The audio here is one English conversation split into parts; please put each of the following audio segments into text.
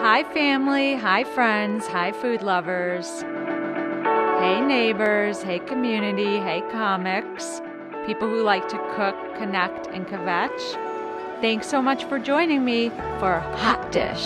Hi, family. Hi, friends. Hi, food lovers. Hey, neighbors. Hey, community. Hey, comics. People who like to cook, connect, and kvetch. Thanks so much for joining me for Hot Dish.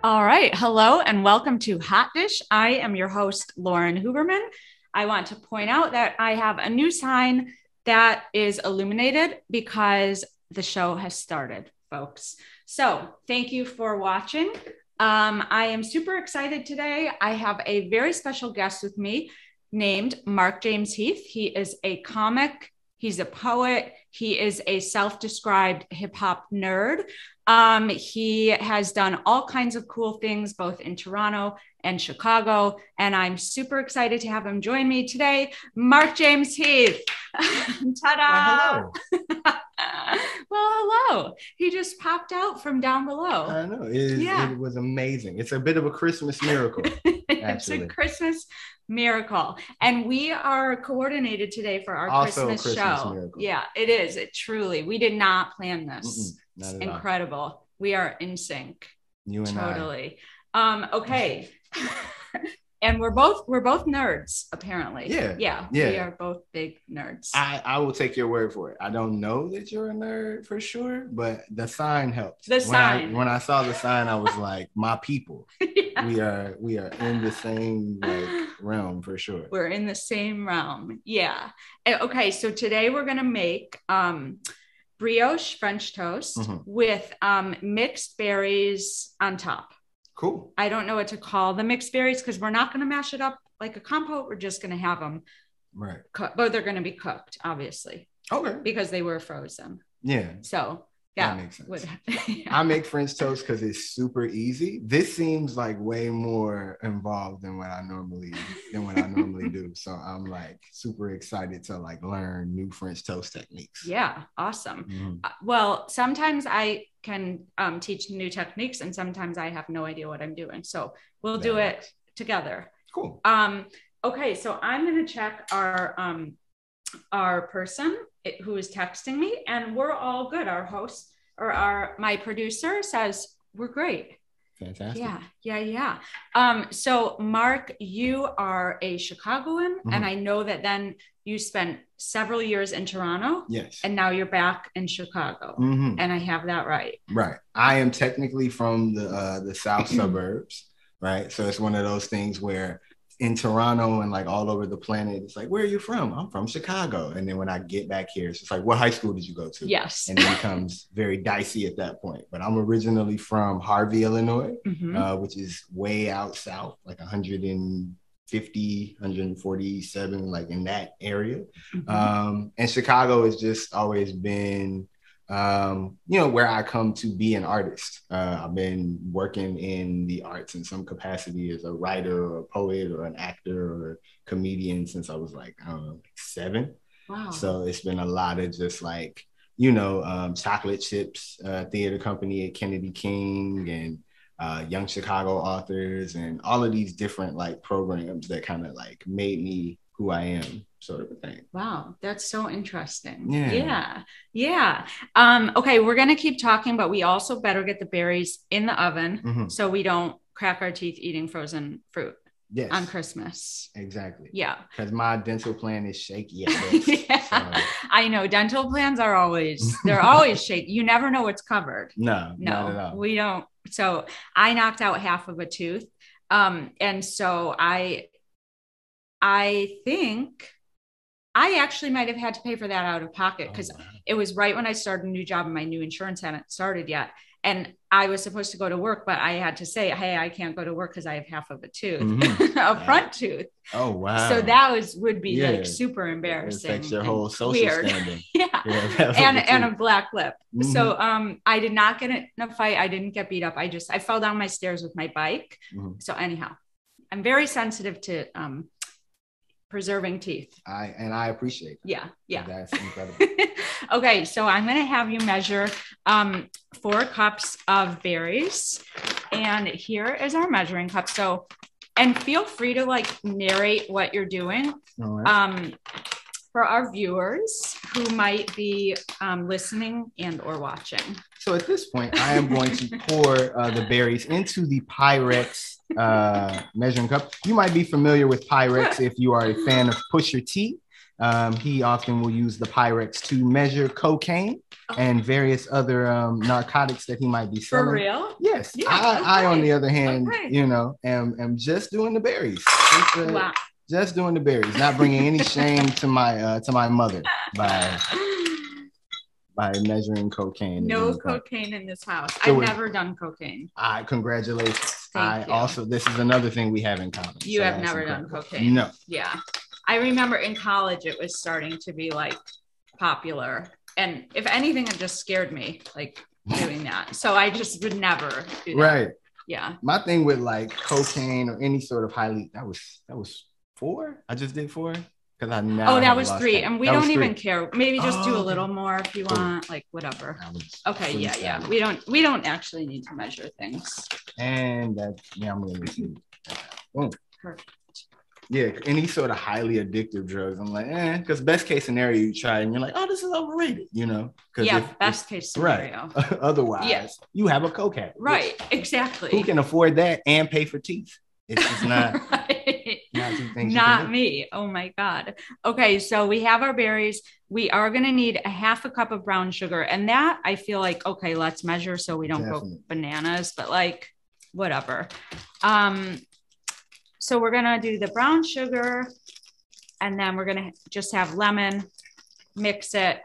All right. Hello and welcome to Hot Dish. I am your host, Lauren Hooberman. I want to point out that I have a new sign that is illuminated because the show has started, folks. So thank you for watching. I am super excited today. I have a very special guest with me named James Heath. He is a comic. He's a poet. He is a self-described hip hop nerd. He has done all kinds of cool things, both in Toronto and Chicago. And I'm super excited to have him join me today. James Heath. Ta-da! Well, hello. Well, hello. He just popped out from down below. I know. It was amazing. It's a bit of a Christmas miracle. It's a Christmas miracle. And we are coordinated today for our Christmas show. Miracle. Yeah, it is. It truly. We did not plan this. It's incredible. All. We are in sync. You and totally. Okay. And we're both nerds, apparently. Yeah. We are both big nerds. I will take your word for it. I don't know that you're a nerd for sure, but the sign helped. When I saw the sign, I was like, my people. Yeah. We are in the same realm for sure. We're in the same realm. Yeah. Okay, so today we're gonna make brioche French toast with mixed berries on top. Cool. I don't know what to call the mixed berries because we're not going to mash it up like a compote. We're just going to have them but they're going to be cooked, obviously. Okay. Because they were frozen. Yeah. So that makes sense. I make French toast because it's super easy. This seems like way more involved than what I normally do. So I'm like super excited to learn new French toast techniques. Yeah, awesome. Well, sometimes I can teach new techniques, and sometimes I have no idea what I'm doing. So we'll do it together. Cool. Okay, so I'm going to check our person who is texting me, and we're all good. Our host or my producer says we're great. Fantastic. Yeah. So Mark, you are a Chicagoan, and I know that then you spent several years in Toronto. Yes. And now you're back in Chicago. And I have that right. Right. I am technically from the South suburbs, right? So it's one of those things where in Toronto and all over the planet, it's like, where are you from? I'm from Chicago. And then when I get back here, it's just like, what high school did you go to? Yes. And it becomes very dicey at that point. But I'm originally from Harvey, Illinois, which is way out south, 150, 147, in that area. And Chicago has just always been where I come to be an artist. I've been working in the arts in some capacity as a writer or a poet or an actor or a comedian since I was 7. Wow. So it's been a lot of just Chocolate Chips Theater Company at Kennedy King and Young Chicago Authors and all of these different programs that kind of made me who I am, sort of a thing. Wow, that's so interesting. Yeah. Okay, we're gonna keep talking, but we also better get the berries in the oven so we don't crack our teeth eating frozen fruit. Yes. On Christmas. Exactly. Yeah. Because my dental plan is shaky. I know dental plans are always shaky. You never know what's covered. No, not at all. We don't. So I knocked out half of a tooth. And so I think I actually might have had to pay for that out of pocket because it was right when I started a new job and my new insurance hadn't started yet. And I was supposed to go to work, but I had to say, hey, I can't go to work because I have half of a tooth, a front tooth. Oh, wow. So that would be super embarrassing. It affects your whole social standing. And a black lip. So I did not get in a fight. I didn't get beat up. I fell down my stairs with my bike. So anyhow, I'm very sensitive to preserving teeth. I appreciate that. Yeah. That's incredible. Okay, so I'm going to have you measure 4 cups of berries, and here is our measuring cup. So, and feel free to narrate what you're doing. All right. for our viewers who might be listening and or watching. So at this point, I am going to pour the berries into the Pyrex measuring cup. You might be familiar with Pyrex if you are a fan of Pusha T. He often will use the Pyrex to measure cocaine and various other narcotics that he might be selling. For real? Yes. Yeah, I, on the other hand, am just doing the berries. Wow. Just doing the berries, not bringing any shame to my mother by measuring cocaine. No cocaine in this house. I've never done cocaine. Congratulations. Thank you. Also, this is another thing we have in common. You have never done cocaine? No. Yeah. I remember in college, it was starting to be like popular. And if anything, it just scared me, like doing that. So I just would never do that. Right. Yeah. My thing with like cocaine or any sort of that was 4. I just did 4 because I now. Oh, that was 3, and we don't even care. Maybe just do a little more if you want, like whatever. Okay, yeah. We don't actually need to measure things. And I'm gonna see. Boom. Perfect. Yeah, any sort of highly addictive drugs, I'm like, because best case scenario, you try and you're like, oh, this is overrated, Yeah, best case scenario. Right. Otherwise, you have a coke habit. Right, exactly. Who can afford that and pay for teeth? It's just not. Right. Not me. Oh my God. Okay, so we have our berries. We are going to need a half a cup of brown sugar. And that I feel like, okay, let's measure so we don't go bananas, but like whatever. So we're going to do the brown sugar, and then we're going to just have lemon, mix it,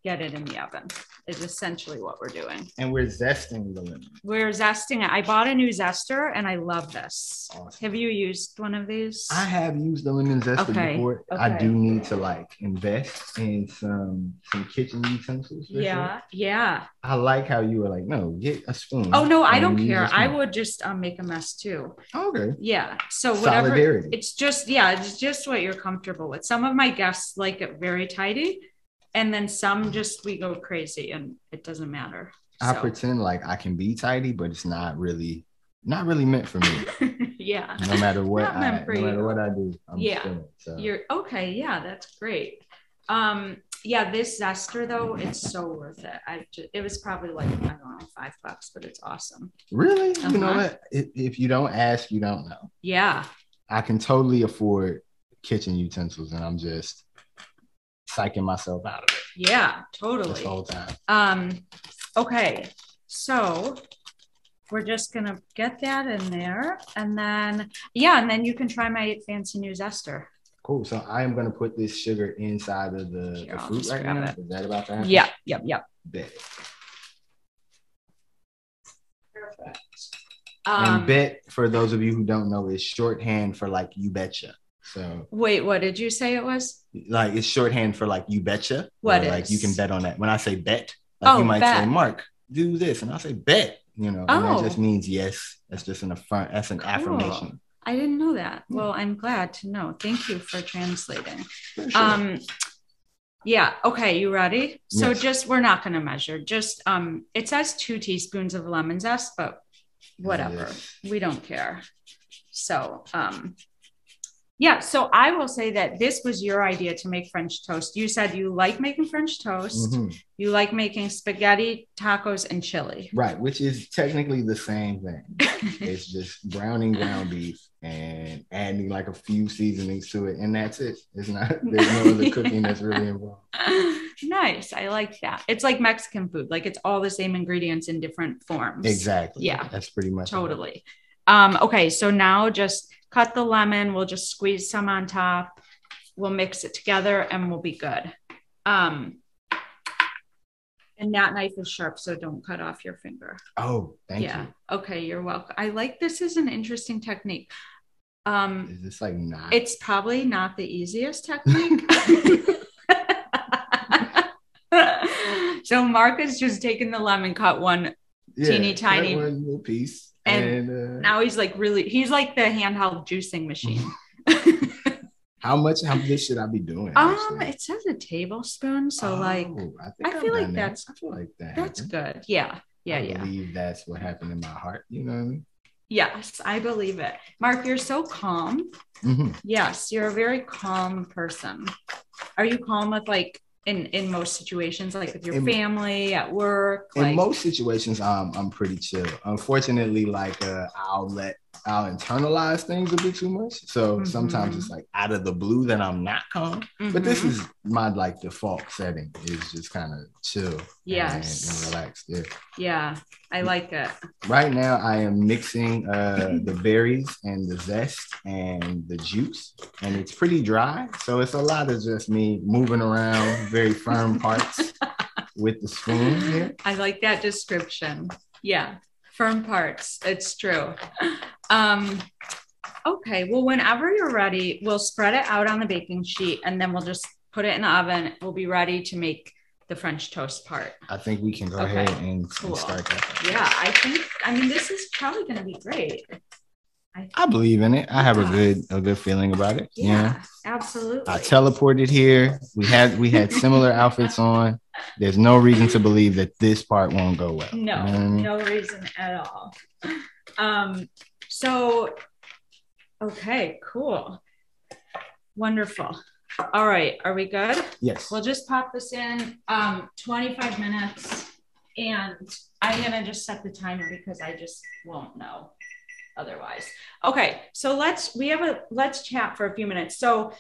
get it in the oven is essentially what we're doing. And we're zesting the lemon. We're zesting it. I bought a new zester and I love this. Awesome. Have you used one of these? I have used the lemon zester before. Okay. I do need to like invest in some kitchen utensils. Yeah. Yeah. I like how you were like, no, get a spoon. Oh no, I don't care. I would just make a mess too. Okay. Yeah. So whatever. Solidarity. It's just what you're comfortable with. Some of my guests like it very tidy. And then some we go crazy and it doesn't matter. I pretend like I can be tidy, but it's not really meant for me. Yeah. No matter what I do. You're okay. Yeah, that's great. This zester though, it's so worth it. It was probably like, I don't know, $5, but it's awesome. Really? Uh-huh. You know what? If you don't ask, you don't know. Yeah. I can totally afford kitchen utensils and I'm just psyching myself out of it. Yeah, totally. This whole time. Okay, so we're just gonna get that in there, and then you can try my fancy new zester. Cool. So I am gonna put this sugar inside of the fruit right now. Is that about to happen? Yeah. Yep. Bet. Perfect. And bet, for those of you who don't know, is shorthand for like you betcha. So wait, what did you say it was? Like it's shorthand for like you betcha. What is? Like you can bet on that. When I say bet, like you might say, Mark, do this, and I'll say bet. And that just means yes. That's just that's an affirmation. I didn't know that. Well, I'm glad to know. Thank you for translating. For sure. Yeah. Okay. You ready? So yes. We're not going to measure. Just it says 2 teaspoons of lemon zest, but whatever. Yes. We don't care. So so I will say that this was your idea to make French toast. You said you like making French toast. Mm-hmm. You like making spaghetti, tacos, and chili. Right, which is technically the same thing. It's just browning ground beef and adding like a few seasonings to it, and that's it. There's no other cooking that's really involved. Nice. I like that. It's like Mexican food. Like it's all the same ingredients in different forms. Exactly. Yeah. That's pretty much totally. Okay, so now just cut the lemon. We'll just squeeze some on top. We'll mix it together and we'll be good. And that knife is sharp, so don't cut off your finger. Oh, thank you. Okay, you're welcome. I like this is an interesting technique. Is this like not? It's probably not the easiest technique. So Mark has just taken the lemon, cut one teeny tiny one little piece. And now he's like he's like the handheld juicing machine. How much should I be doing? It says a tablespoon. So I feel like that's good. Yeah. I believe that's what happened in my heart. You know what I mean? Yes, I believe it. Mark, you're so calm. Mm-hmm. Yes, you're a very calm person. Are you calm with like in most situations, like with your family at work? In most situations, I'm pretty chill. Unfortunately, like I'll internalize things a bit too much. So sometimes it's like out of the blue that I'm not calm. But this is my like default setting is just kind of chill. And relaxed. Yeah. Yeah. I like it. Right now, I am mixing the berries and the zest and the juice, and it's pretty dry. So it's a lot of just me moving around very firm parts with the spoon here. I like that description. Yeah, firm parts. It's true. Okay, well, whenever you're ready, we'll spread it out on the baking sheet, and then we'll just put it in the oven. We'll be ready to make the French toast part. I think we can go ahead and start that. Yeah, I mean, this is probably going to be great. I believe in it. I have a good feeling about it. Yeah, absolutely. I teleported here. We had similar outfits on. There's no reason to believe that this part won't go well. No, you know what I mean? No reason at all. So, okay, cool. Wonderful. All right, are we good? Yes. We'll just pop this in 25 minutes, and I'm gonna just set the timer because I just won't know otherwise. Okay, so let's chat for a few minutes. So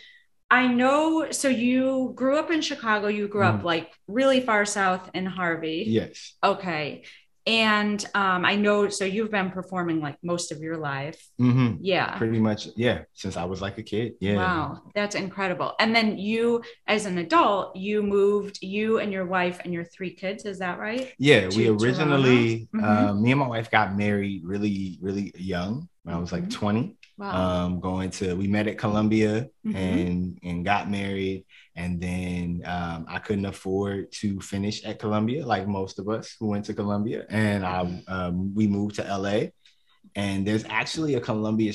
I know, so you grew up in Chicago, you grew up like really far south in Harvey. Yes. Okay. And I know, so you've been performing like most of your life. Yeah. Pretty much. Yeah. Since I was like a kid. Yeah. Wow. That's incredible. And then you, as an adult, you moved, you and your wife and your 3 kids. Is that right? Yeah. We originally, me and my wife got married really, really young. When I was like 20. Wow. We met at Columbia and got married. And then I couldn't afford to finish at Columbia, like most of us who went to Columbia. And we moved to LA. And there's actually a Columbia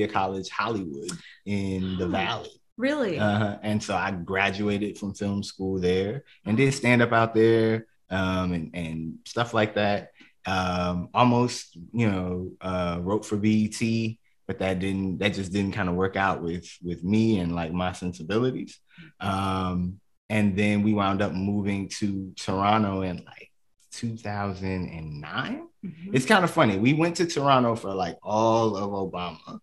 College Hollywood in the Valley. Really? And so I graduated from film school there and did stand up out there and stuff like that. Almost, wrote for BET. But that just didn't kind of work out with me and like my sensibilities. And then we wound up moving to Toronto in like 2009. It's kind of funny. We went to Toronto for like all of Obama.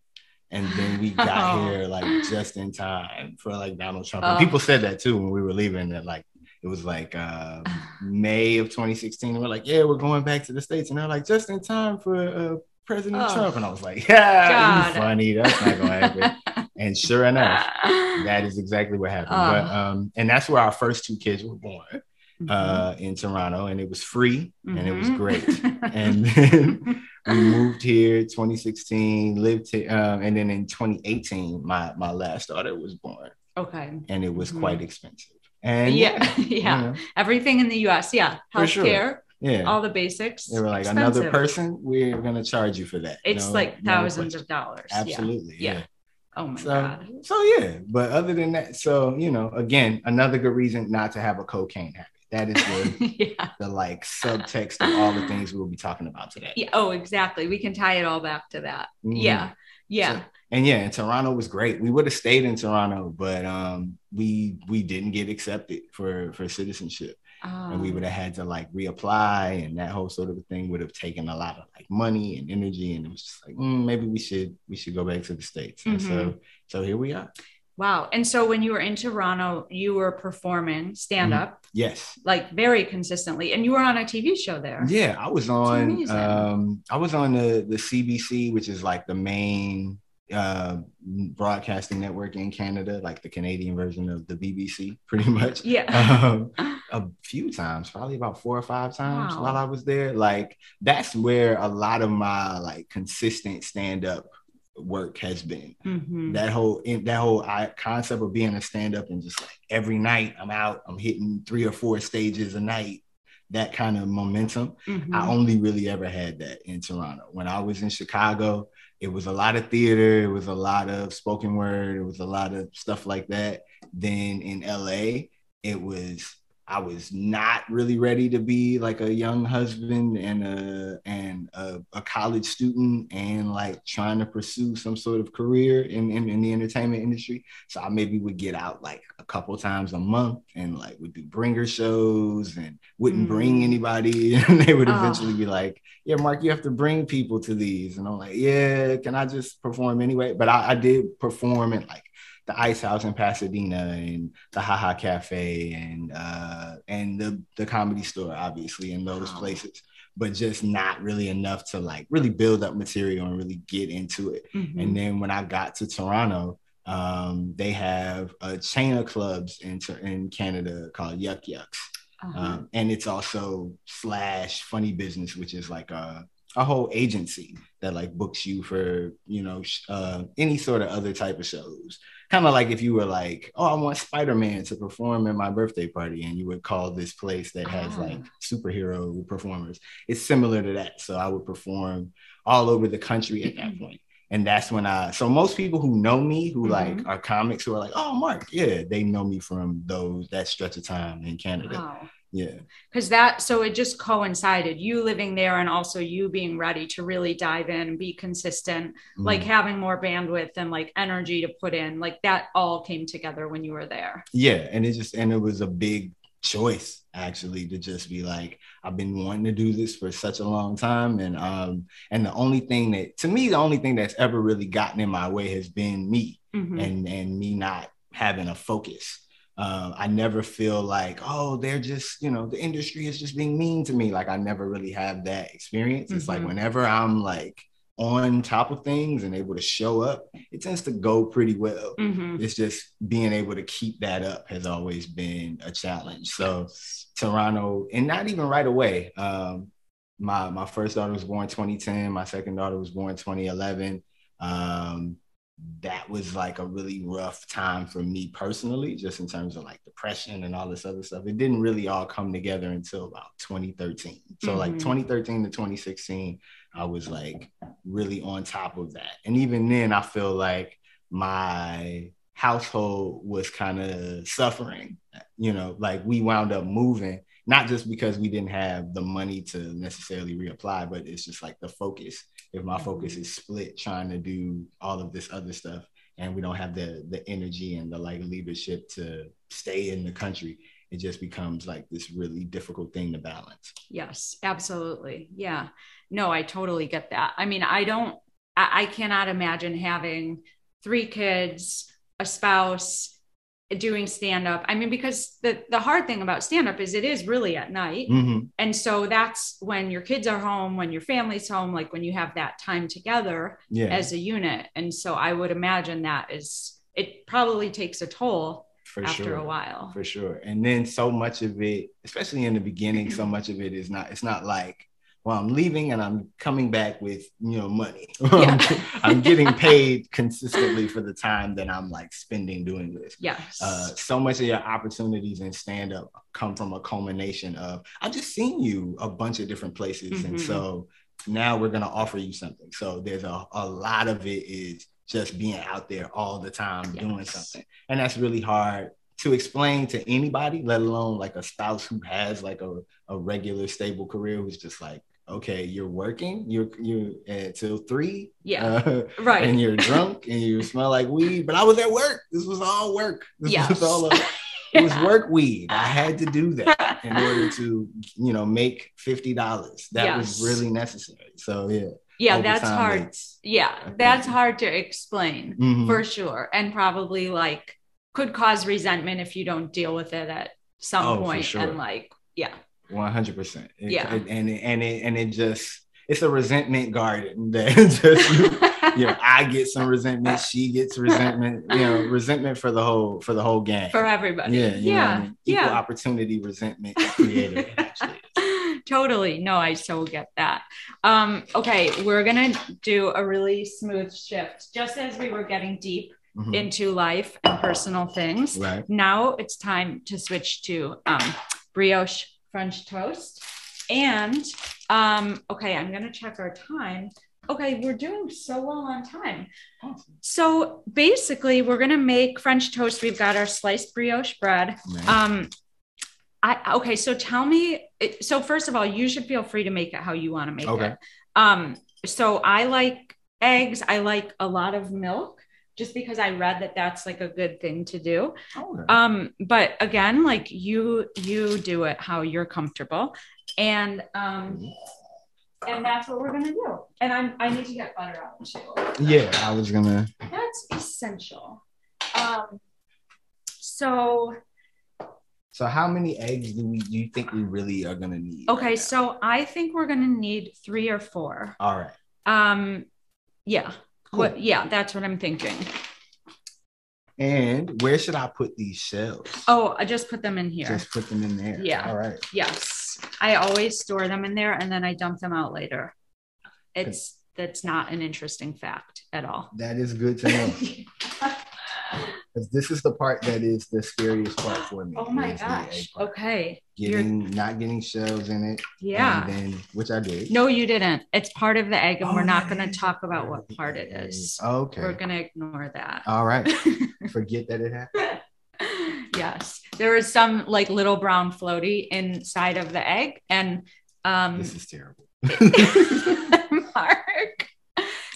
And then we got here like just in time for like Donald Trump. And people said that too when we were leaving, that like it was like May of 2016. And we're like, yeah, we're going back to the States. And they're like, just in time for President Trump. And I was like, yeah, you funny. That's not going to happen. And sure enough, that is exactly what happened. But and that's where our first 2 kids were born, in Toronto. And it was free and it was great. And then we moved here 2016, lived here. And then in 2018, my last daughter was born. Okay. And it was quite expensive. And yeah. Everything in the US. Yeah. Healthcare. Yeah, all the basics. They were like, another person, we're going to charge you for that. It's like thousands of dollars. Absolutely. Yeah. Oh my God. So yeah, but other than that, so, again, another good reason not to have a cocaine habit. That is the like subtext of all the things we'll be talking about today. Yeah. Oh, exactly. We can tie it all back to that. Yeah. Yeah. And Toronto was great. We would have stayed in Toronto, but we didn't get accepted for citizenship. And we would have had to like reapply, and that whole sort of thing would have taken a lot of like money and energy. And it was just like, maybe we should go back to the States. And so here we are. Wow. And so when you were in Toronto, you were performing stand up. Yes. Like very consistently. And you were on a TV show there. Yeah, I was on the CBC, which is like the main broadcasting network in Canada, like the Canadian version of the BBC, pretty much. Yeah. A few times, probably about 4 or 5 times while I was there. Like that's where a lot of my like consistent stand-up work has been. That whole concept of being a stand-up and just like every night I'm hitting 3 or 4 stages a night. That kind of momentum. I only really ever had that in Toronto. When I was in Chicago, it was a lot of theater. It was a lot of spoken word. It was a lot of stuff like that. Then in LA, it was I was not really ready to be like a young husband and a college student and like trying to pursue some sort of career in the entertainment industry. So I maybe would get out like a couple times a month and like would do bringer shows and wouldn't bring anybody. And they would eventually be like, yeah, Mark, you have to bring people to these. And I'm like, yeah, can I just perform anyway? But I did perform at like the Ice House in Pasadena and the Haha Cafe and the Comedy Store, obviously, in those places, but just not really enough to like really build up material and really get into it. And then when I got to Toronto, they have a chain of clubs in Canada called Yuck Yucks. And it's also / Funny Business, which is like a whole agency that like books you for, any sort of other type of shows. Kind of like if you were like, oh, I want Spider-Man to perform in my birthday party, and you would call this place that has like superhero performers. It's similar to that. So I would perform all over the country at that point. And that's when so most people who know me, who like are comics, who are like, oh, Mark, yeah, they know me from that stretch of time in Canada. Wow. Yeah. Because so it just coincided, you living there and also you being ready to really dive in and be consistent, like having more bandwidth and like energy to put in, like that all came together when you were there. Yeah. And it was a big choice actually to just be like, I've been wanting to do this for such a long time. And the only thing that's ever really gotten in my way has been me and me not having a focus. I never feel like, oh, they're just, the industry is just being mean to me. Like I never really have that experience. It's like whenever I'm like on top of things and able to show up, it tends to go pretty well. It's just being able to keep that up has always been a challenge. So Toronto, and not even right away. My first daughter was born 2010. My second daughter was born 2011. That was like a really rough time for me personally, just in terms of like depression and all this other stuff. It didn't really all come together until about 2013. So like 2013 to 2016, I was like really on top of that. And even then I feel like my household was kind of suffering, like we wound up moving, not just because we didn't have the money to necessarily reapply, but it's just like the focus. If my focus is split trying to do all of this other stuff and we don't have the energy and the like leadership to stay in the country, it just becomes like this really difficult thing to balance. Yes, absolutely. Yeah. No, I totally get that. I mean, I cannot imagine having 3 kids, a spouse, doing stand-up. I mean, because the hard thing about stand-up is it is really at night. And so that's when your kids are home, when your family's home, like when you have that time together as a unit. And so I would imagine it probably takes a toll after a while. For sure. And then so much of it, especially in the beginning, so much of it it's not like, well, I'm leaving and I'm coming back with, money. I'm getting paid consistently for the time that I'm like spending doing this. Yes. So much of your opportunities in stand-up come from a culmination of, I've just seen you a bunch of different places. And so now we're going to offer you something. So there's a lot of it is just being out there all the time doing something. And that's really hard to explain to anybody, let alone like a spouse who has like a regular stable career, who's just like, okay, you're working, you're till 3, right, and you're drunk and you smell like weed. But I was at work. This was all work. This was all it was work weed. I had to do that in order to, make $50. That was really necessary. So that's hard. That's hard to explain for sure, and probably like could cause resentment if you don't deal with it at some point. For sure. And like 100%. And it just, it's a resentment garden that just I get some resentment, she gets resentment, resentment for the whole gang, for everybody. Equal opportunity resentment created actually. Totally. No, I so get that. Okay, we're gonna do a really smooth shift, just as we were getting deep into life and personal things. Right. Now it's time to switch to brioche French toast. And okay, I'm gonna check our time. Okay, we're doing so well on time. Awesome. So basically we're gonna make French toast. We've got our sliced brioche bread. Nice. Okay, so tell me. So first of all, you should feel free to make it how you want to make Okay. it. So I like eggs. I like a lot of milk, just because I read that that's like a good thing to do. Okay. But again, like you do it how you're comfortable, and that's what we're gonna do. And I need to get butter out too. Yeah, I was gonna. That's essential. So how many eggs do you think we really are gonna need? Okay, right so I think we're gonna need 3 or 4. All right. Yeah. Cool. Yeah, that's what I'm thinking. And where should I put these shells? Oh, I just put them in here. Just put them in there. Yeah. All right. Yes. I always store them in there and then I dump them out later. That's not an interesting fact at all. That is good to know. Because this is the part that is the scariest part for me. Oh my gosh. Okay. Not getting shells in it. Yeah. And then, which I did. No, you didn't. It's part of the egg, and we're not going to talk about what part it is. Okay. We're going to ignore that. All right. Forget that it happened. Yes. There is some like little brown floaty inside of the egg. And this is terrible. Mark.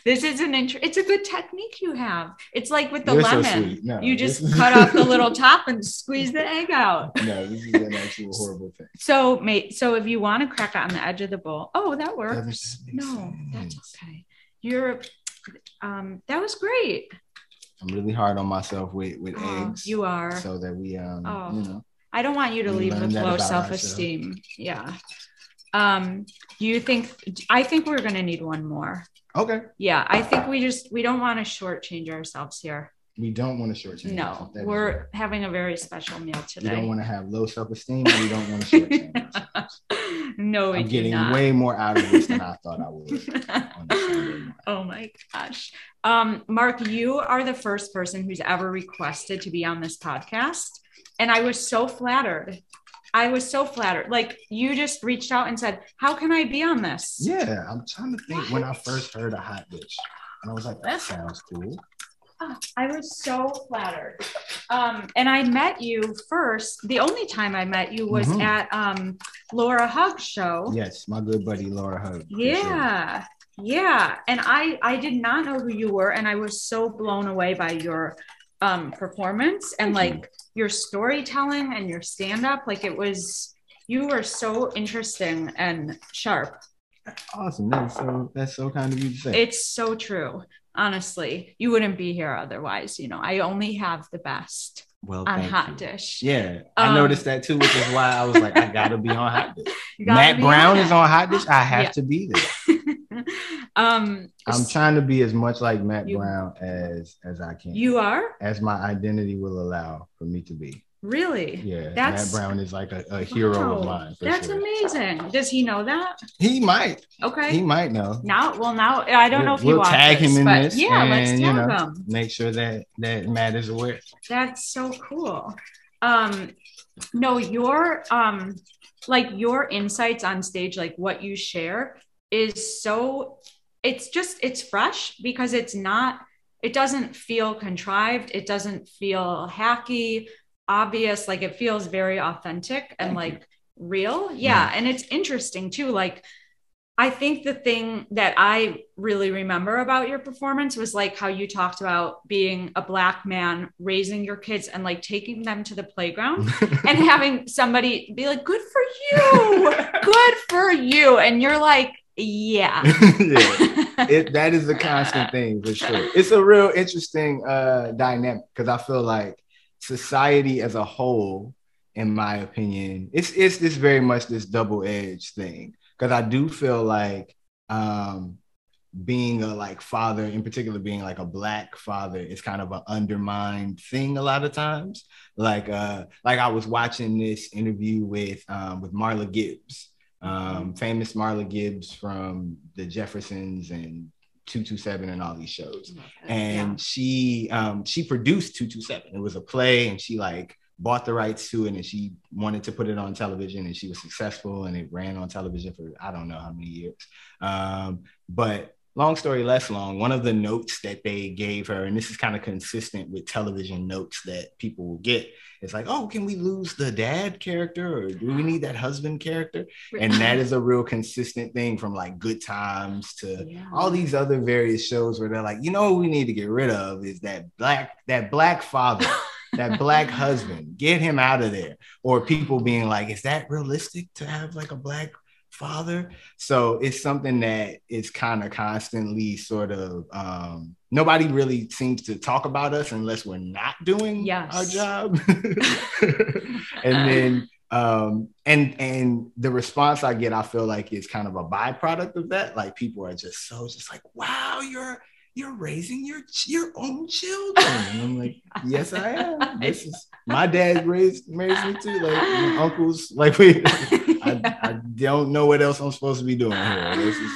This is it's a good technique you have. It's like with the You're lemon. So sweet. No, you just cut off the little top and squeeze the egg out. No, this is an actual horrible thing. So if you want to crack it on the edge of the bowl, that works. No, that's okay. That was great. I'm really hard on myself with eggs. You are. So that we I don't want you to leave with low self-esteem. Yeah. I think we're going to need one more. Okay. Yeah. I think we don't want to shortchange ourselves here. We don't want to shortchange. No, we're having a very special meal today. We don't want to have low self-esteem. We don't want to shortchange ourselves. No, I'm getting way more out of this than I thought I would. Oh my gosh. Mark, you are the first person who's ever requested to be on this podcast. And I was so flattered. Like you just reached out and said, how can I be on this? Yeah, I'm trying to think when I first heard a hot dish. And I was like, that sounds cool. Oh, I was so flattered. And I met you first. The only time I met you was at Laura Hug's show. Yes, my good buddy Laura Hug. Yeah. Sure. Yeah. And I did not know who you were. And I was so blown away by your performance and like your storytelling and your stand-up. Like you were so interesting and sharp. Awesome. That's so kind of you to say. It's so true. Honestly, you wouldn't be here otherwise. I only have the best on Hot Dish. Yeah, I noticed that too, which is why I was like, I gotta be on Hot Dish. Matt Brown is on Hot Dish. I have to be there. I'm trying to be as much like Matt Brown as I can. You are? As my identity will allow for me to be. Really? Yeah. Matt Brown is like a hero of mine. That's amazing. Does he know that? He might. Okay. He might know. Now I don't know if he watches. We'll tag him in this. Yeah, let's tag him. Make sure that Matt is aware. That's so cool. No, your your insights on stage, like what you share is so it's fresh because it doesn't feel contrived. It doesn't feel hacky, obvious. Like it feels very authentic and like real. Yeah. And it's interesting too. Like, I think the thing that I really remember about your performance was like how you talked about being a Black man, raising your kids and like taking them to the playground and having somebody be like, good for you, good for you. And you're like, yeah. That is a constant thing for sure. It's a real interesting dynamic because I feel like society as a whole, in my opinion, it's this very much this double-edged thing. Because I do feel like being a father, in particular, being like a Black father, is kind of an undermined thing a lot of times. Like I was watching this interview with Marla Gibbs, famous Marla Gibbs from the Jeffersons and 227 and all these shows. And she produced 227. It was a play, and she bought the rights to it, and she wanted to put it on television, and she was successful, and it ran on television for I don't know how many years. But long story less long, one of the notes that they gave her, and this is kind of consistent with television notes that people will get, it's like, oh, can we lose the dad character, or do we need that husband character? And that is a real consistent thing from like Good Times to all these other various shows where they're like, you know what we need to get rid of is that black father. That black husband, get him out of there. Or people being like, is that realistic to have like a black father? So it's something that is kind of constantly sort of nobody really seems to talk about us unless we're not doing our job. And then and the response I get, I feel like is kind of a byproduct of that. Like people are just like, wow, you're raising your own children. And I'm like, yes, I am. This is my dad raised me too. Like my uncles, like I don't know what else I'm supposed to be doing here. This is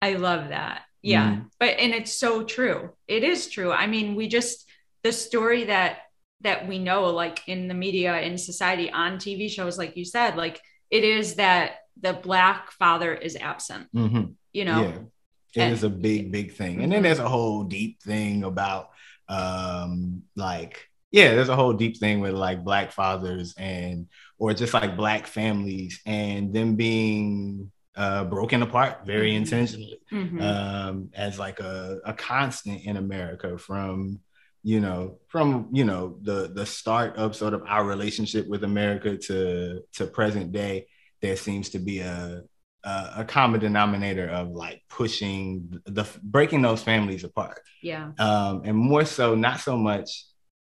I love that. Yeah. Mm-hmm. And it's so true. It is true. I mean, the story that we know, like in the media, in society, on TV shows, like you said, like it is that the black father is absent, you know? Yeah. It is a big thing. And then there's a whole deep thing about there's a whole deep thing with like black fathers or just like black families and them being broken apart very intentionally as like a constant in America from the start of sort of our relationship with America to present day. There seems to be a common denominator of like breaking those families apart. Yeah. And more so, not so much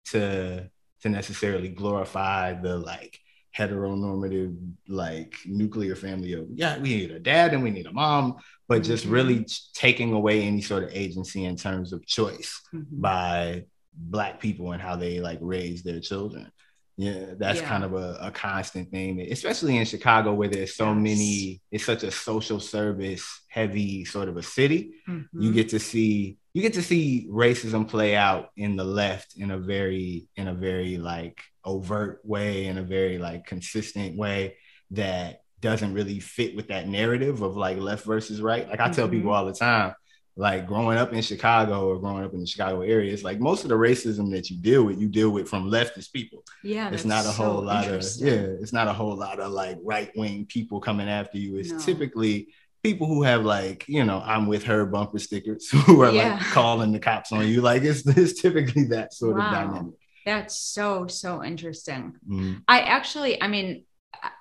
to necessarily glorify the like heteronormative, like nuclear family of, we need a dad and we need a mom, but just really taking away any sort of agency in terms of choice by Black people and how they like raise their children. Yeah, that's kind of a constant thing, especially in Chicago, where there's so many, it's such a social service heavy sort of a city. You get to see racism play out in the left in a very like overt way, in a very like consistent way that doesn't really fit with that narrative of like left versus right. Like I tell people all the time, like growing up in Chicago or growing up in the Chicago area, it's like most of the racism that you deal with from leftist people. Yeah, it's not a whole lot of it's not a whole lot of like right-wing people coming after you. It's typically people who have like, I'm with her bumper stickers who are like calling the cops on you. Like it's typically that sort of dynamic. That's so interesting.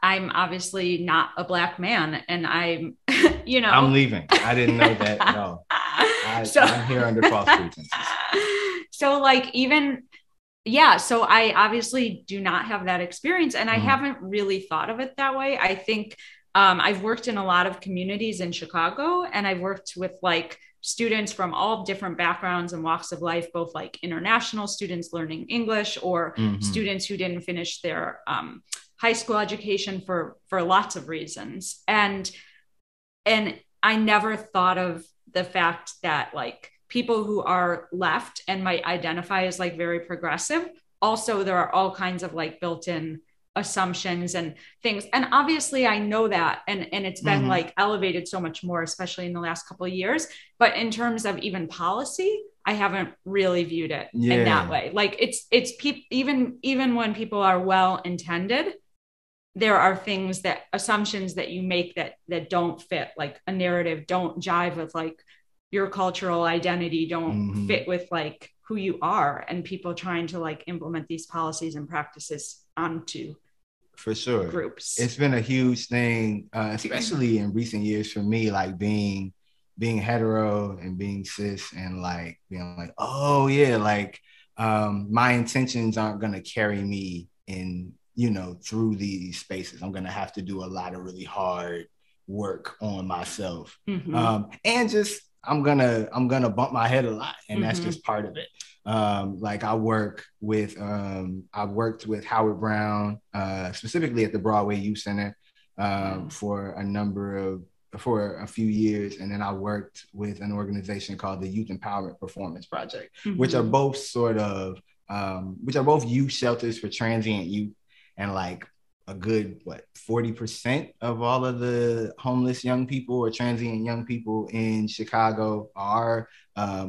I'm obviously not a Black man, and I'm, I'm leaving. I didn't know that at all. I'm here under false pretenses. So like so I obviously do not have that experience, and I haven't really thought of it that way. I think I've worked in a lot of communities in Chicago, and I've worked with like students from all different backgrounds and walks of life, both like international students learning English or students who didn't finish their high school education for lots of reasons. And I never thought of the fact that like people who are left and might identify as like very progressive, also there are all kinds of like built-in assumptions and things. And obviously I know that, and it's been like elevated so much more, especially in the last couple of years. But in terms of even policy, I haven't really viewed it in that way. Like it's even when people are well-intended, there are assumptions that you make that don't fit like a narrative, don't jive with like your cultural identity, don't fit with like who you are, and people trying to like implement these policies and practices onto for sure groups. It's been a huge thing, especially in recent years for me, like being hetero and being cis and like being like, oh yeah, like my intentions aren't going to carry me in, through these spaces. I'm going to have to do a lot of really hard work on myself. And just, I'm going to bump my head a lot. And that's just part of it. Like I've worked with Howard Brown, specifically at the Broadway Youth Center, for a few years. And then I worked with an organization called the Youth Empowerment Performance Project, which are both youth shelters for transient youth and like a good 40% of all of the homeless young people or transient young people in Chicago are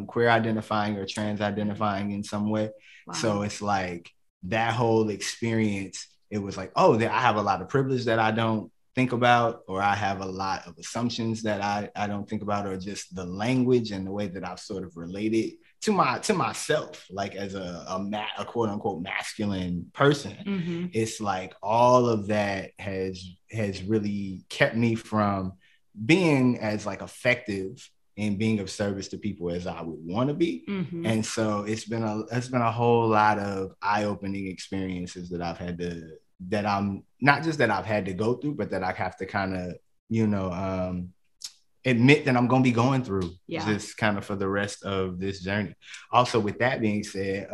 queer identifying or trans identifying in some way. Wow. So it's like that whole experience, it was like, oh, I have a lot of privilege that I don't think about, or I have a lot of assumptions that I don't think about, or just the language and the way that I've sort of related to myself, like as a quote unquote masculine person. Mm-hmm. It's like all of that has really kept me from being as like effective and being of service to people as I would want to be. Mm-hmm. And so it's been a whole lot of eye-opening experiences that I've had to, that I'm not just that I've had to go through, but that I have to kind of, admit that I'm going to be going through just kind of for the rest of this journey. Also, with that being said,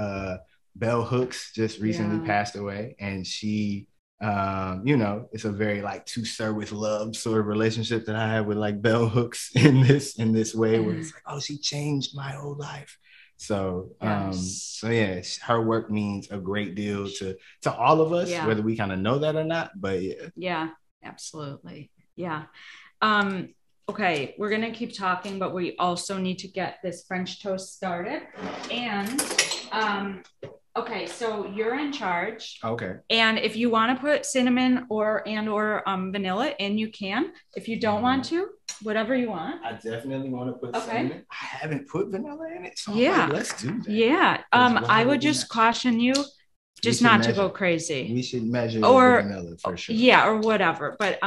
Bell Hooks just recently passed away, and she, it's a very like to serve with love sort of relationship that I have with like Bell Hooks in this way, where it's like, oh, she changed my whole life. So, her work means a great deal to all of us, whether we kind of know that or not, but yeah, absolutely. Yeah. Okay, we're going to keep talking, but we also need to get this French toast started. And, okay, so you're in charge. Okay. And if you want to put cinnamon or vanilla in, you can. If you don't want to, whatever you want. I definitely want to put cinnamon. I haven't put vanilla in it, so let's do that. Yeah. I would just caution you just not to go crazy. We should measure the vanilla for sure. Yeah, or whatever. But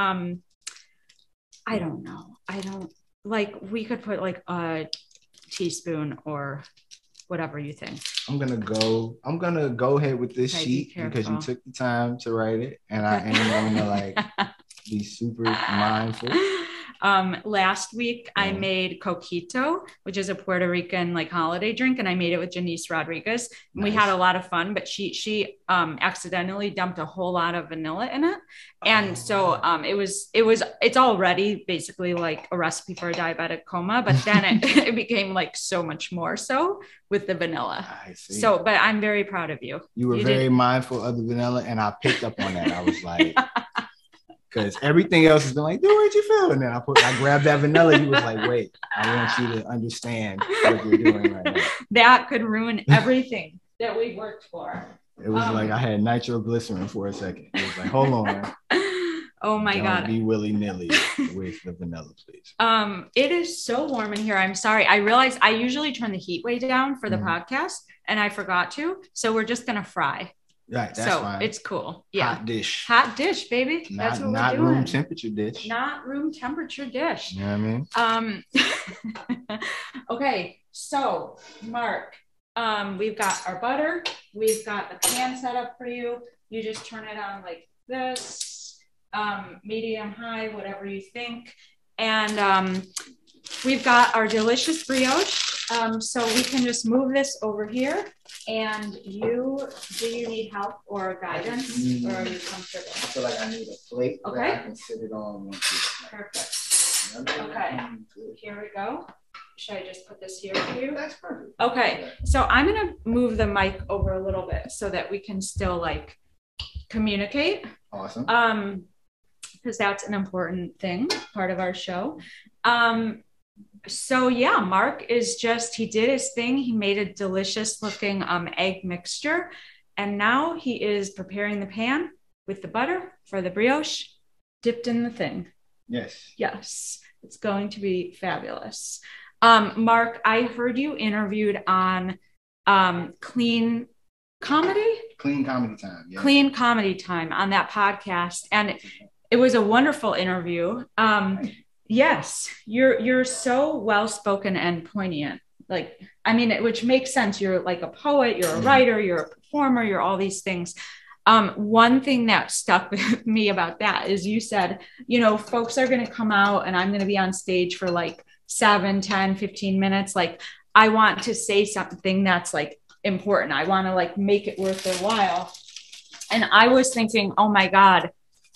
I don't know. We could put like a teaspoon or whatever you think. I'm gonna go ahead with this sheet because you took the time to write it, and I am gonna be super mindful. Last week I made coquito, which is a Puerto Rican holiday drink, and I made it with Janice Rodriguez. Nice. We had a lot of fun, but she accidentally dumped a whole lot of vanilla in it, and so it's already basically like a recipe for a diabetic coma, but then it became like so much more so with the vanilla. I see. So, but I'm very proud of you. You were very mindful of the vanilla, and I picked up on that. I was like. Because everything else has been like, do what you feel. And then I grabbed that vanilla. You was like, wait, I want you to understand what you're doing right now. That could ruin everything that we worked for. It was like I had nitroglycerin for a second. It was like, hold on. Oh my God. Don't be willy-nilly with the vanilla, please. It is so warm in here. I'm sorry. I realized I usually turn the heat way down for the podcast, and I forgot to. So we're just going to fry. Right, that's fine. It's cool. Yeah. Hot dish, baby. That's what we're doing. Not room temperature dish. Not room temperature dish. You know what I mean? Okay, so Mark, we've got our butter. We've got the pan set up for you. You just turn it on like this, medium, high, whatever you think. And we've got our delicious brioche. So we can just move this over here. And do you need help or guidance, or are you comfortable? I feel like I need a plate that I can sit it on. Perfect. Okay, here we go. Should I just put this here for you? That's perfect. Okay, so I'm gonna move the mic over a little bit so that we can still communicate. Awesome. Because that's an important thing, part of our show. So yeah, Mark he did his thing. He made a delicious looking egg mixture. And now he is preparing the pan with the butter for the brioche dipped in the thing. Yes. It's going to be fabulous. Mark, I heard you interviewed on Clean Comedy Time. Yeah. Clean Comedy Time on that podcast. And it was a wonderful interview. Yes, you're so well-spoken and poignant. Which makes sense. You're like a poet, you're a writer, you're a performer, you're all these things. One thing that stuck with me about that is you said, folks are going to come out and I'm going to be on stage for 7, 10, 15 minutes. I want to say something that's important. I want to make it worth their while. And I was thinking, oh my God,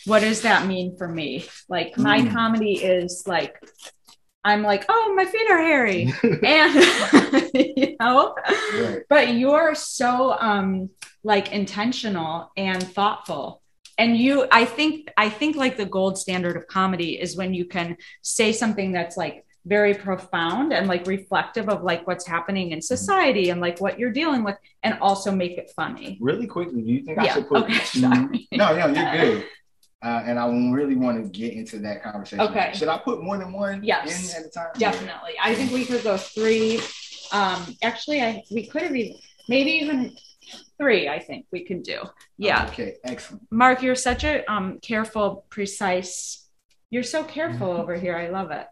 what does that mean for me? My comedy is I'm oh, my feet are hairy. And, right. But you're so intentional and thoughtful And I think like the gold standard of comedy is when you can say something that's like very profound and like reflective of like what's happening in society and like what you're dealing with, and also make it funny. Really quickly, do you think I should put two? Sorry. No, you're good. And I really want to get into that conversation. Okay. Should I put more than one in at a time? Definitely. Yeah. I think we could go 3. Actually, we could have maybe even 3, I think we can do. Yeah. Okay, excellent. Mark, you're such a careful, precise. You're so careful over here. I love it.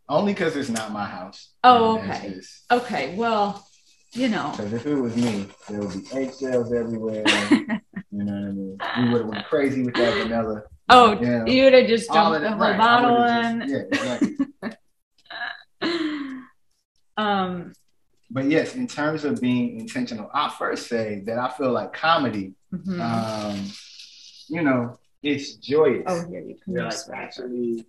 Only because it's not my house. Oh, okay. Okay, well, Because if it was me, there would be eggshells everywhere. You know what I mean? We would have went crazy with that vanilla. Oh, you would have just dumped the whole bottle in. Yeah, exactly. But yes, in terms of being intentional, I'll first say that I feel like comedy, it's joyous. Oh, here you can use actually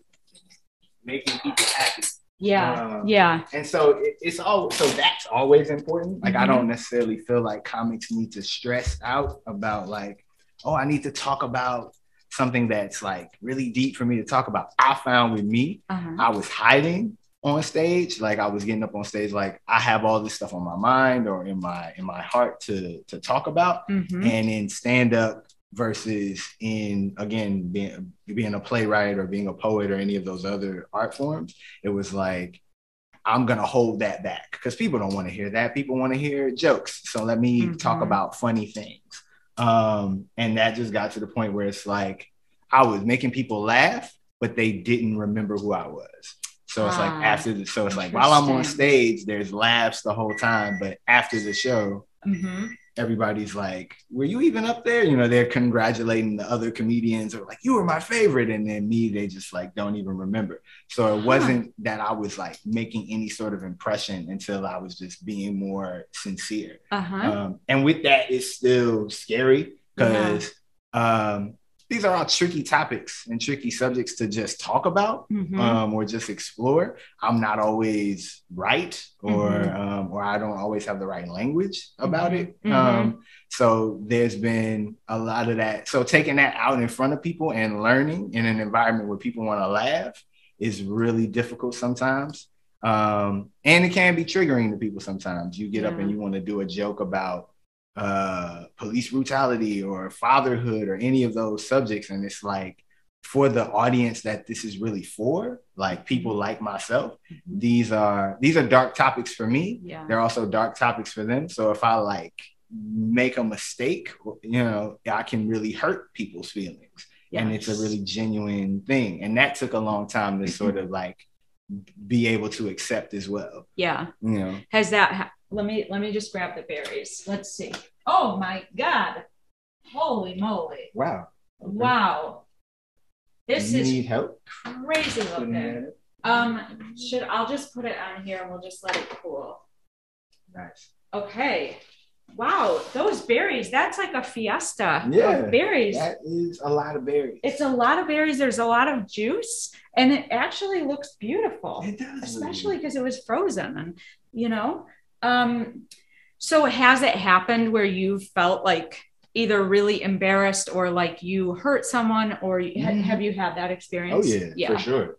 making people happy. Yeah. And so that's always important. Like I don't necessarily feel like comics need to stress out about like, oh, I need to talk about something that's like really deep for me to talk about. I found with me, I was hiding on stage. Like I was getting up on stage, like I have all this stuff on my mind or in my heart to talk about. And in stand up versus in, again, being a playwright or being a poet or any of those other art forms, it was like, I'm going to hold that back because people don't want to hear that. People want to hear jokes. So let me talk about funny things. And that just got to the point where it's like, I was making people laugh, but they didn't remember who I was. So it's like while I'm on stage, there's laughs the whole time, but after the show, everybody's like, were you even up there? They're congratulating the other comedians or like, you were my favorite. And then me, they just like, don't even remember. So it wasn't that I was like making any sort of impression until I was just being more sincere. And with that, it's still scary because these are all tricky topics and tricky subjects to just talk about or just explore. I'm not always right or I don't always have the right language about it. So there's been a lot of that. So taking that out in front of people and learning in an environment where people want to laugh is really difficult sometimes. And it can be triggering to people sometimes. You get up and you want to do a joke about police brutality or fatherhood or any of those subjects, and it's like for the audience that this is really for, like people like myself, these are dark topics for me. They're also dark topics for them. So if I like make a mistake, I can really hurt people's feelings. And it's a really genuine thing, and that took a long time to sort of like be able to accept as well. Has that let me just grab the berries. Let's see. Oh my God. Holy moly. Wow. Okay. Wow. This is need help? Crazy looking. I'll just put it on here and we'll just let it cool. Nice. Okay. Wow, those berries, that's like a fiesta of berries. That is a lot of berries. It's a lot of berries. There's a lot of juice and it actually looks beautiful. It does. Especially because it was frozen and, so has it happened where you felt like either really embarrassed or like you hurt someone or have you had that experience? Oh yeah, for sure.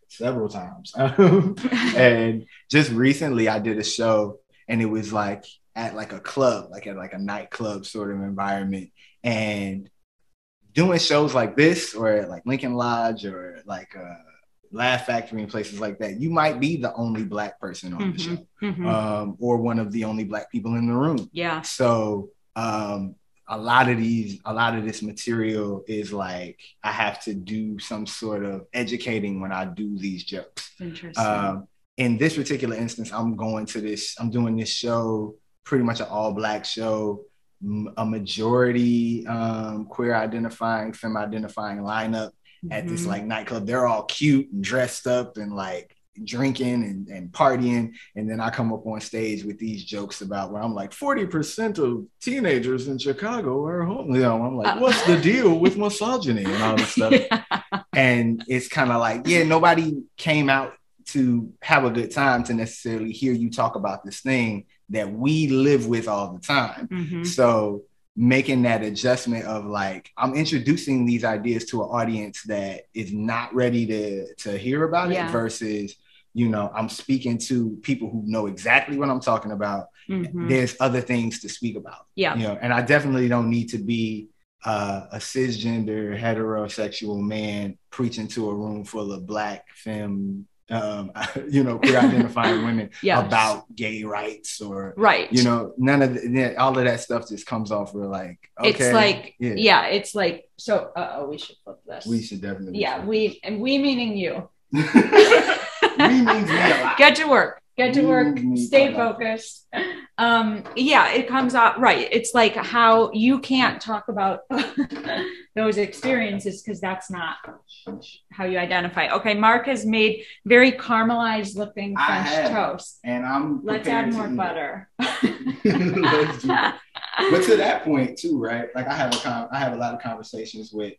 Several times. And just recently I did a show and it was like at like a club, like at like a nightclub sort of environment, and doing shows like this or at like Lincoln Lodge or like Laugh Factory and places like that, you might be the only Black person on the show, or one of the only Black people in the room. So a lot of this material is like I have to do some sort of educating when I do these jokes. Interesting. In this particular instance, I'm doing this show, pretty much an all Black show, a majority queer identifying, femme identifying lineup at this like nightclub. They're all cute and dressed up and like drinking and partying. And then I come up on stage with these jokes about where I'm like, 40% of teenagers in Chicago are home. I'm like, what's the deal with misogyny and all this stuff? And it's kind of like, nobody came out to have a good time to necessarily hear you talk about this thing that we live with all the time. So making that adjustment of like, I'm introducing these ideas to an audience that is not ready to hear about it versus, I'm speaking to people who know exactly what I'm talking about. There's other things to speak about. And I definitely don't need to be a cisgender heterosexual man preaching to a room full of Black femme queer identifying women about gay rights or none of all of that stuff just comes off real like, okay, it's like it's like, so we should flip this. We should definitely we meaning you. We means me a lot. Get to work, stay focused. It comes out right. It's like how you can't talk about those experiences because that's not how you identify. Okay, Mark has made very caramelized looking French toast, and let's add more butter. Let's do that. But to that point too, right? Like I have a lot of conversations with,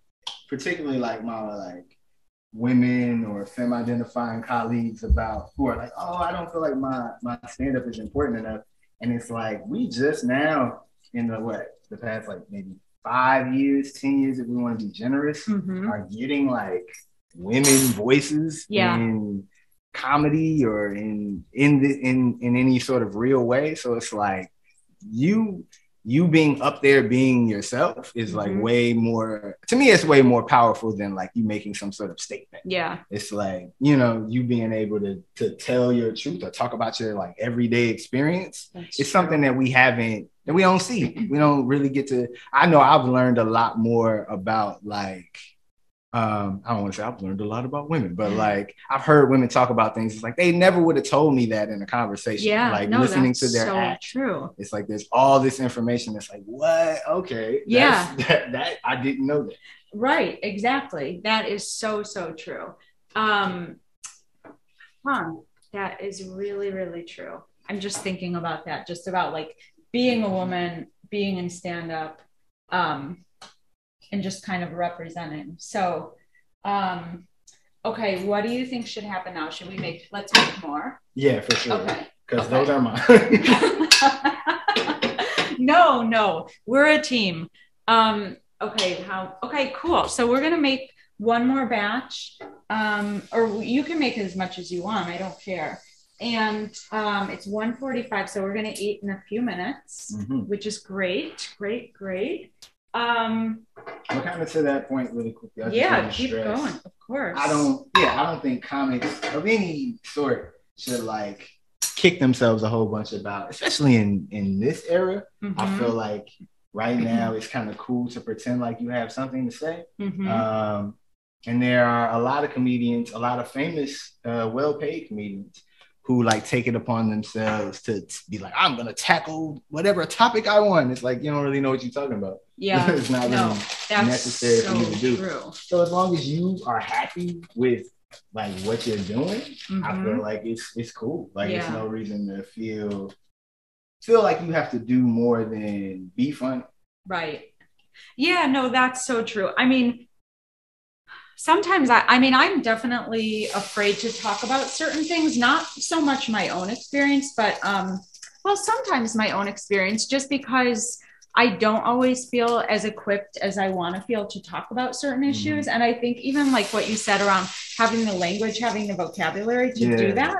particularly like my women or femme identifying colleagues about who are like, oh, I don't feel like my stand-up is important enough. And it's like, we just now in the past like maybe 5 years, 10 years, if we want to be generous, are getting like women voices in comedy or in any sort of real way. So it's like you being up there being yourself is like way more, to me, it's way more powerful than like you making some sort of statement. It's like, you being able to tell your truth or talk about your like everyday experience. It's something that we don't see. We don't really get to. I know I've learned a lot more about like, I don't want to say I've learned a lot about women, but like I've heard women talk about things. It's like they never would have told me that in a conversation. Listening to their act. True. It's like there's all this information that's like, what? Okay. That I didn't know that. Right. Exactly. That is so true. That is really, really true. I'm just thinking about that, just about like being a woman, being in stand-up, and just kind of representing. So, okay, what do you think should happen now? Let's make more? Yeah, for sure. Okay. Because those are mine. No, we're a team. Okay, cool. So we're going to make one more batch, or you can make as much as you want. I don't care. And it's 1:45, so we're going to eat in a few minutes, which is great. We're kind of to that point really quickly. Keep going, of course. I don't think comics of any sort should like kick themselves a whole bunch about, especially in this era. I feel like right now it's kind of cool to pretend like you have something to say. And there are a lot of comedians, a lot of famous, well-paid comedians who like take it upon themselves to be like, I'm gonna tackle whatever topic I want. It's like you don't really know what you're talking about. It's not really necessary for you to do. True. So as long as you are happy with like what you're doing, I feel like it's cool. Like it's no reason to feel like you have to do more than be funny. Right. Yeah, no, that's so true. I mean, sometimes I'm definitely afraid to talk about certain things, not so much my own experience, but sometimes my own experience, just because I don't always feel as equipped as I want to feel to talk about certain issues. And I think even like what you said around having the language, having the vocabulary to do that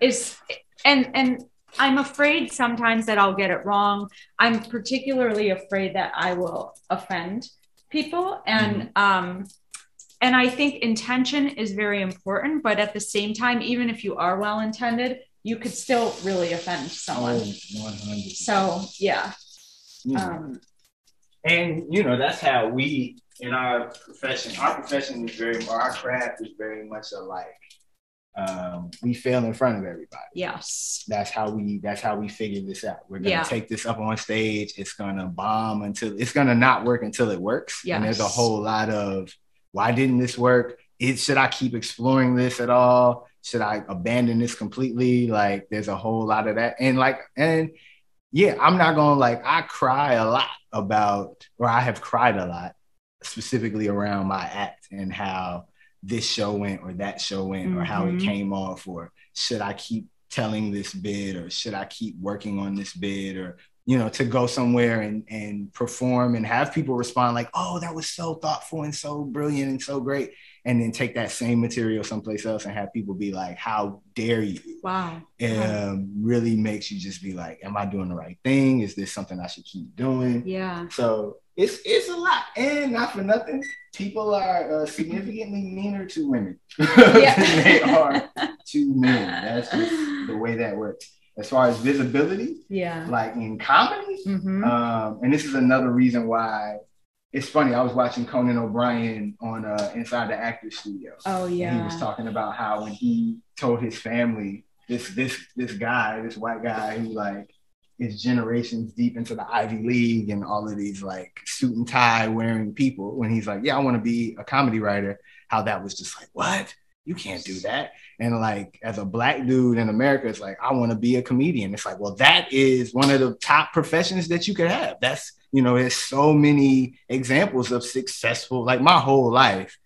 is, and I'm afraid sometimes that I'll get it wrong. I'm particularly afraid that I will offend people. And I think intention is very important, but at the same time, even if you are well-intended, you could still really offend someone. 100%. So, yeah. And, that's how we, in our profession is our craft is very much alike. We fail in front of everybody. Yes. That's how we figure this out. We're going to take this up on stage. It's going to bomb it's going to not work until it works. Yes. And there's a whole lot of, why didn't this work? Should I keep exploring this at all? Should I abandon this completely? Like, there's a whole lot of that. And I'm not going to I cry a lot about, or I have cried a lot specifically around my act and how this show went or that show went or how it came off, or should I keep telling this bit or should I keep working on this bit, or to go somewhere and perform and have people respond like, oh, that was so thoughtful and so brilliant and so great. And then take that same material someplace else and have people be like, how dare you? Wow. Really makes you just be like, am I doing the right thing? Is this something I should keep doing? Yeah. So it's a lot. And not for nothing, people are significantly meaner to women than they are to men. That's just the way that works. As far as visibility, like in comedy, and this is another reason why it's funny. I was watching Conan O'Brien on Inside the Actors Studio. Oh yeah, and he was talking about how when he told his family, this white guy who like is generations deep into the Ivy League and all of these like suit and tie wearing people, when he's like, yeah, I want to be a comedy writer, how that was just like, what? You can't do that. And like, as a Black dude in America, it's like, I want to be a comedian. It's like, well, that is one of the top professions that you could have. That's, there's so many examples of successful, like my whole life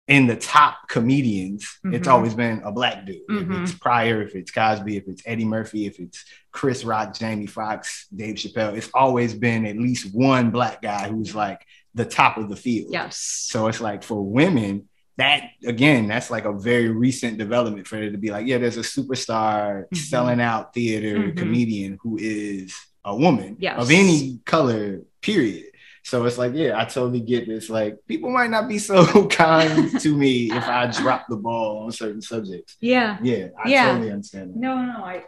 in the top comedians, it's always been a Black dude. If it's Pryor, if it's Cosby, if it's Eddie Murphy, if it's Chris Rock, Jamie Foxx, Dave Chappelle, it's always been at least one Black guy who's like the top of the field. Yes. So it's like for women, that again, that's like a very recent development for it to be like, yeah, there's a superstar selling out theater comedian who is a woman of any color, period. So it's like, yeah, I totally get this. Like, people might not be so kind to me if I drop the ball on certain subjects. Yeah. I totally understand that. No,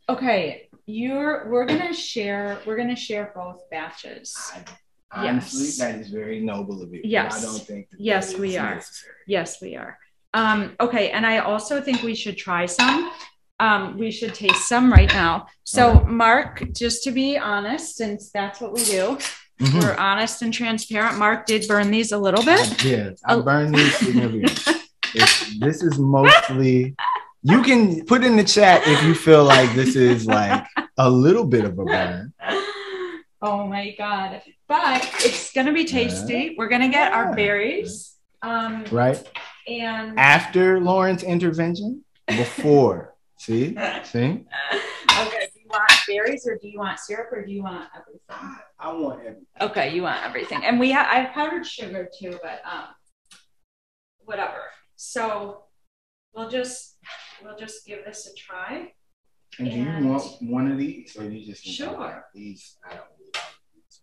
okay. We're gonna share both batches. Honestly, that is very noble of you. Yes. I don't think that yes, we are. Necessary. Yes, we are. Okay. And I also think we should try some. We should taste some right now. So Mark, just to be honest, since that's what we do, we're honest and transparent. Mark did burn these a little bit. I burned these significantly. This is mostly, you can put in the chat if you feel like this is like a little bit of a burn. Oh my God. But it's going to be tasty. We're going to get our berries. Right. And after Lauren's intervention, before. See? Okay. Do you want berries or do you want syrup or do you want everything? I want everything. Okay. You want everything. And I have powdered sugar too, but whatever. So we'll just give this a try. And do you want one of these or you just sure these? I don't need a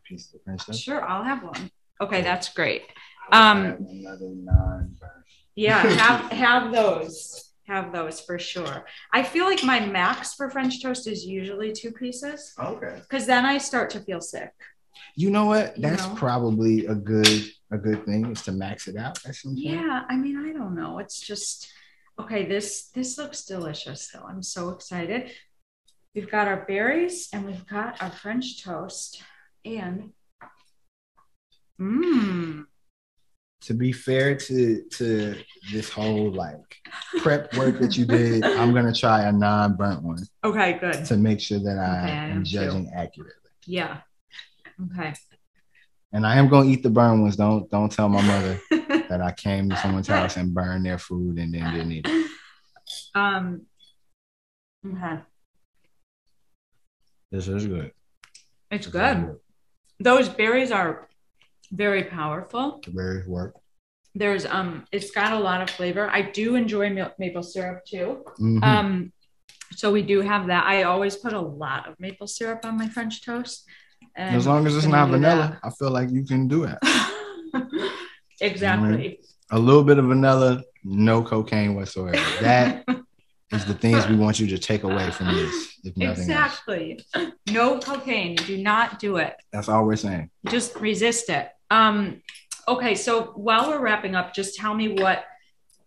piece of French stuff. Sure, I'll have one. Okay, that's great. Have another non-burn. Yeah, have those. Have those for sure. I feel like my max for French toast is usually 2 pieces. Okay. Because then I start to feel sick. You know what? That's probably a good thing is to max it out at some point. Yeah, I mean, I don't know. It's just okay. This looks delicious though. I'm so excited. We've got our berries and we've got our French toast and to be fair to this whole like prep work that you did, I'm gonna try a non-burnt one. Okay, good. To make sure that I am judging accurately. Yeah. Okay. And I am gonna eat the burnt ones. Don't tell my mother that I came to someone's house and burned their food and then didn't eat it. Okay. This is good. It's good. Those berries are very powerful. The berries work. There's it's got a lot of flavor. I do enjoy maple syrup too. So we do have that. I always put a lot of maple syrup on my French toast. And as long as it's not vanilla, I feel like you can do it. Exactly. I mean, a little bit of vanilla, no cocaine whatsoever. That is the things we want you to take away from this. If nothing exactly. Else. No cocaine. Do not do it. That's all we're saying. Just resist it. Okay, so while we're wrapping up, just tell me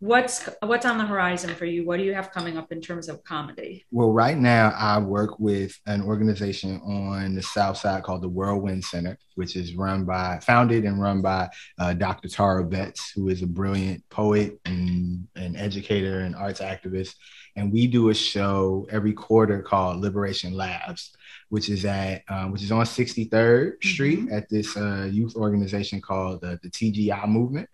what's on the horizon for you? What do you have coming up in terms of comedy? Well, right now I work with an organization on the South Side called the Whirlwind Center, which is founded and run by Dr. Tara Betts, who is a brilliant poet and an educator and arts activist. And we do a show every quarter called Liberation Labs, which is on 63rd Street at this youth organization called the TGI Movement.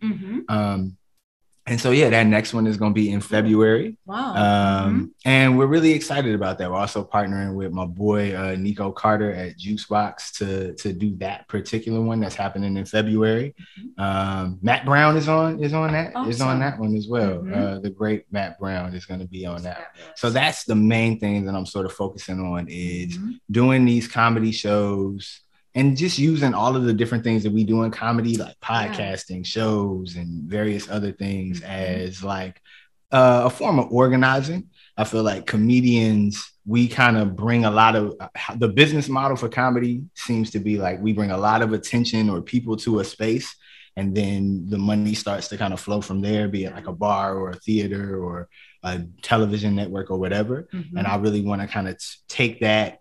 And so, yeah, that next one is going to be in February. Wow. And we're really excited about that. We're also partnering with my boy, Nico Carter at Juicebox to do that particular one that's happening in February. Matt Brown is on that, Awesome. is on that one as well. The great Matt Brown is going to be on that. So that's the main thing that I'm sort of focusing on is doing these comedy shows, and just using all of the different things that we do in comedy, like podcasting, shows, and various other things as like a form of organizing. I feel like comedians, we kind of bring a lot of the business model for comedy seems to be like we bring a lot of attention or people to a space, and then the money starts to kind of flow from there, be it like a bar or a theater or a television network or whatever. And I really want to kind of take that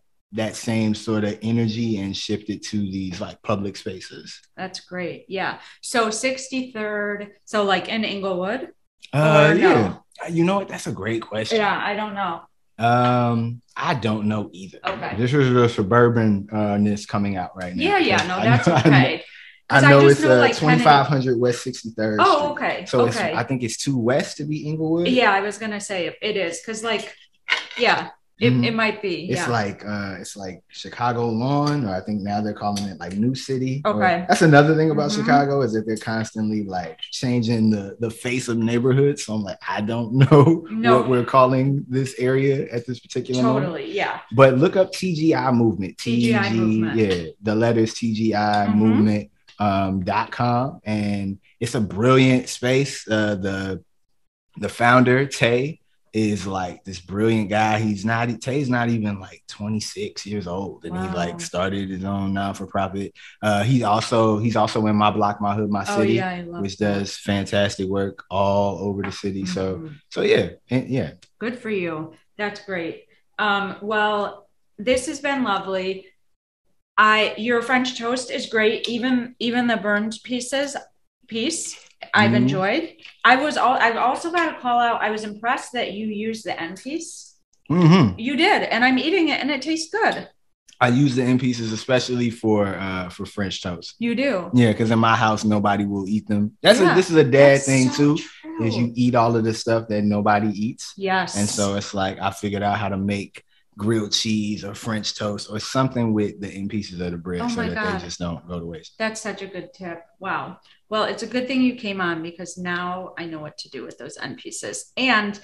same sort of energy and shift it to these like public spaces. That's great. Yeah. So 63rd, so like in Inglewood? No? You know what? That's a great question. Yeah, I don't know. I don't know either. Okay. This is the suburban-ness coming out right now. Yeah, no, that's okay. I know it's 2500 West 63rd. Oh, okay. So I think it's 2 West to be Inglewood. Yeah, I was gonna say it is because like, yeah. It might be. It's like Chicago Lawn, or I think now they're calling it like New City. Okay. That's another thing about Chicago is that they're constantly like changing the face of neighborhoods. So I'm like, I don't know what we're calling this area at this particular moment. Totally, yeah. But look up TGI Movement. TGI Movement. Yeah, the letters TGI Movement .com, and it's a brilliant space. The founder, Tay, is like this brilliant guy. Tay's not even like 26 years old, and he like started his own non-for-profit. He's also in My Block, My Hood, My City, which does fantastic work all over the city. So yeah. Good for you. That's great. Well, this has been lovely. Your French toast is great. Even the burned piece I've enjoyed. I've also got to call out, I was impressed that you used the end piece. You did, and I'm eating it and it tastes good. I use the end pieces especially for French toast. You do? Yeah, because in my house nobody will eat them. This is a dad thing so too. True. Is you eat all of the stuff that nobody eats. Yes. And so it's like I figured out how to make grilled cheese or French toast or something with the end pieces of the bread so that they just don't go to waste. That's such a good tip. Wow. Well, it's a good thing you came on because now I know what to do with those end pieces. And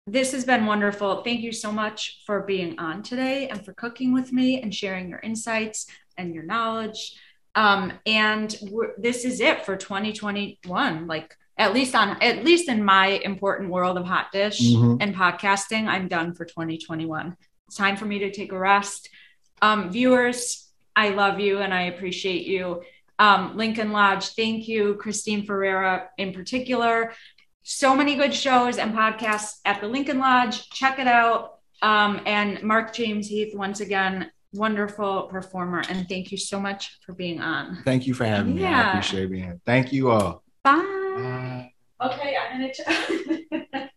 this has been wonderful. Thank you so much for being on today and for cooking with me and sharing your insights and your knowledge. This is it for 2021. Like at least in my important world of Hot Dish and podcasting, I'm done for 2021. It's time for me to take a rest. Viewers, I love you and I appreciate you. Lincoln Lodge, thank you. Christine Ferreira in particular. So many good shows and podcasts at the Lincoln Lodge. Check it out. And Mark James Heath, once again, wonderful performer. And thank you so much for being on. Thank you for having me. I appreciate being here. Thank you all. Bye. Okay, I'm going to...